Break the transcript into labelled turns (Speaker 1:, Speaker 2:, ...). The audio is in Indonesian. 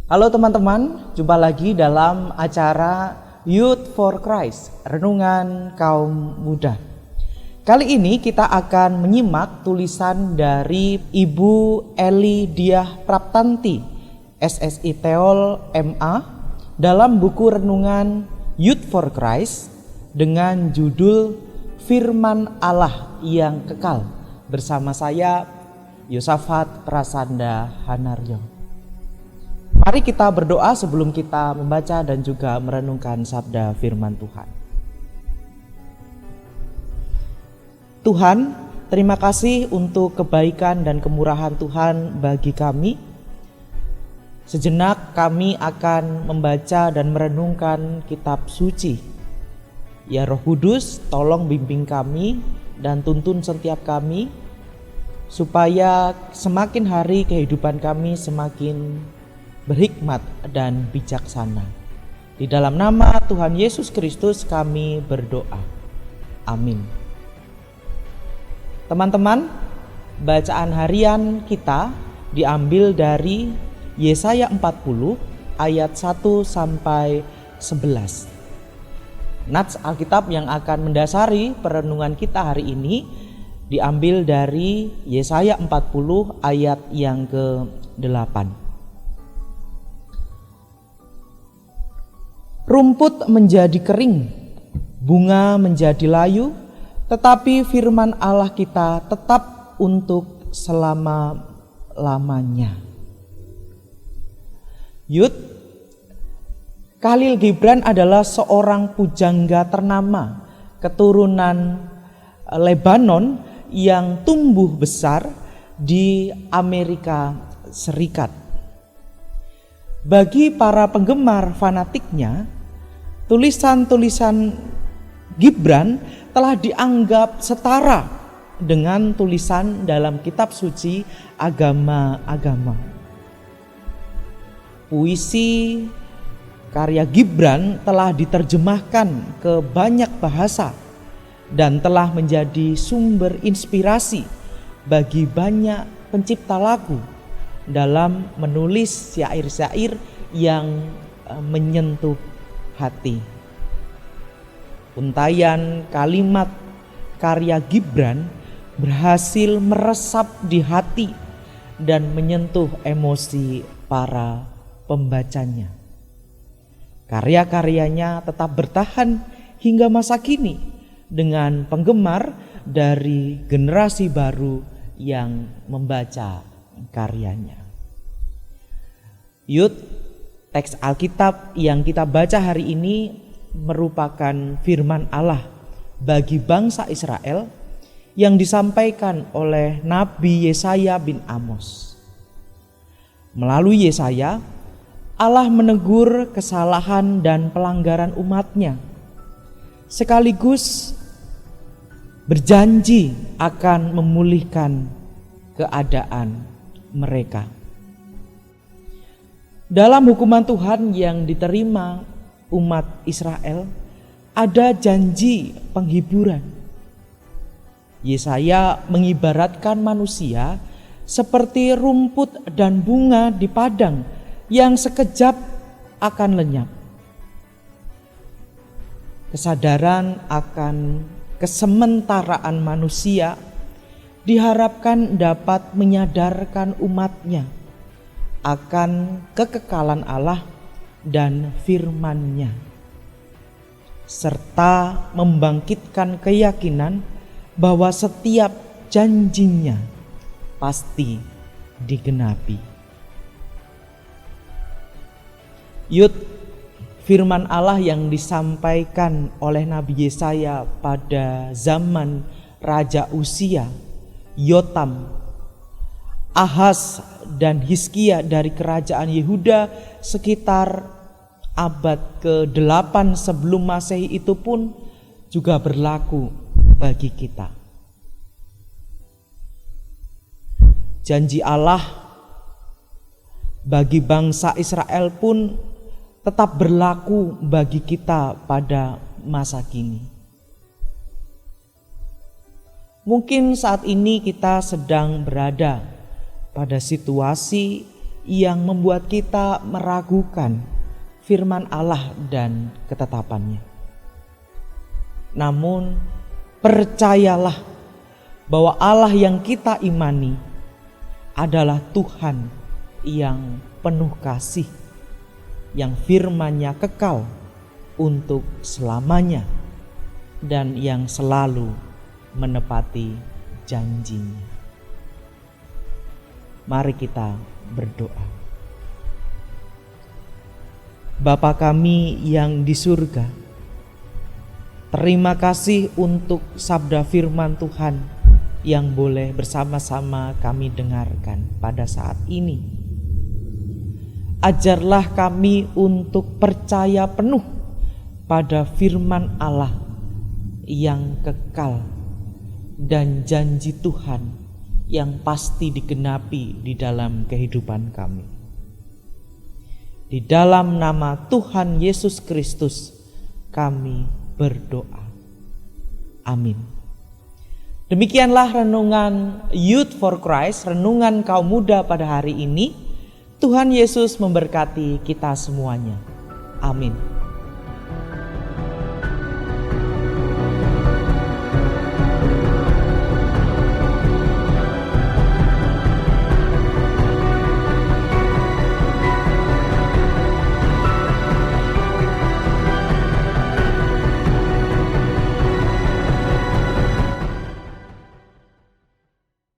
Speaker 1: Halo teman-teman, jumpa lagi dalam acara Youth for Christ, Renungan Kaum Muda. Kali ini kita akan menyimak tulisan dari Ibu Eli Diah Praptanti, SSI Teol MA, dalam buku renungan Youth for Christ dengan judul Firman Allah yang Kekal, bersama saya Yosafat Prasanda Hanaryo. Mari kita berdoa sebelum kita membaca dan juga merenungkan sabda firman Tuhan. Tuhan, terima kasih untuk kebaikan dan kemurahan Tuhan bagi kami. Sejenak kami akan membaca dan merenungkan kitab suci. Ya Roh Kudus, tolong bimbing kami dan tuntun setiap kami, supaya semakin hari kehidupan kami semakin berhikmat dan bijaksana. Di dalam nama Tuhan Yesus Kristus kami berdoa. Amin. Teman-teman, bacaan harian kita diambil dari Yesaya 40 ayat 1 sampai 11. Nats Alkitab yang akan mendasari perenungan kita hari ini diambil dari Yesaya 40 ayat yang ke-8. Rumput menjadi kering, bunga menjadi layu, tetapi firman Allah kita tetap untuk selama-lamanya. Khalil Gibran adalah seorang pujangga ternama keturunan Lebanon yang tumbuh besar di Amerika Serikat. Bagi para penggemar fanatiknya, tulisan-tulisan Gibran telah dianggap setara dengan tulisan dalam kitab suci agama-agama. Puisi karya Gibran telah diterjemahkan ke banyak bahasa dan telah menjadi sumber inspirasi bagi banyak pencipta lagu dalam menulis syair-syair yang menyentuh hati. Untayan kalimat karya Gibran berhasil meresap di hati dan menyentuh emosi para pembacanya. Karya-karyanya tetap bertahan hingga masa kini dengan penggemar dari generasi baru yang membaca karyanya. Teks Alkitab yang kita baca hari ini merupakan firman Allah bagi bangsa Israel yang disampaikan oleh Nabi Yesaya bin Amos. Melalui Yesaya, Allah menegur kesalahan dan pelanggaran umatnya, sekaligus berjanji akan memulihkan keadaan mereka. Dalam hukuman Tuhan yang diterima umat Israel, ada janji penghiburan. Yesaya mengibaratkan manusia seperti rumput dan bunga di padang yang sekejap akan lenyap. Kesadaran akan kesementaraan manusia diharapkan dapat menyadarkan umatnya akan kekekalan Allah dan firman-Nya, serta membangkitkan keyakinan bahwa setiap janjinya pasti digenapi. Firman Allah yang disampaikan oleh Nabi Yesaya pada zaman Raja Uzia, Yotam, Ahaz dan Hizkia dari kerajaan Yehuda sekitar abad ke-8 sebelum Masehi itu pun juga berlaku bagi kita. Janji Allah bagi bangsa Israel pun tetap berlaku bagi kita pada masa kini. Mungkin saat ini kita sedang berada pada situasi yang membuat kita meragukan firman Allah dan ketetapannya. Namun percayalah bahwa Allah yang kita imani adalah Tuhan yang penuh kasih, yang firman-Nya kekal untuk selamanya dan yang selalu menepati janjinya. Mari kita berdoa. Bapa kami yang di surga, terima kasih untuk sabda firman Tuhan yang boleh bersama-sama kami dengarkan pada saat ini. Ajarlah kami untuk percaya penuh pada firman Allah yang kekal dan janji Tuhan yang pasti digenapi di dalam kehidupan kami. Di dalam nama Tuhan Yesus Kristus kami berdoa. Amin. Demikianlah renungan Youth for Christ, renungan kaum muda pada hari ini. Tuhan Yesus memberkati kita semuanya. Amin.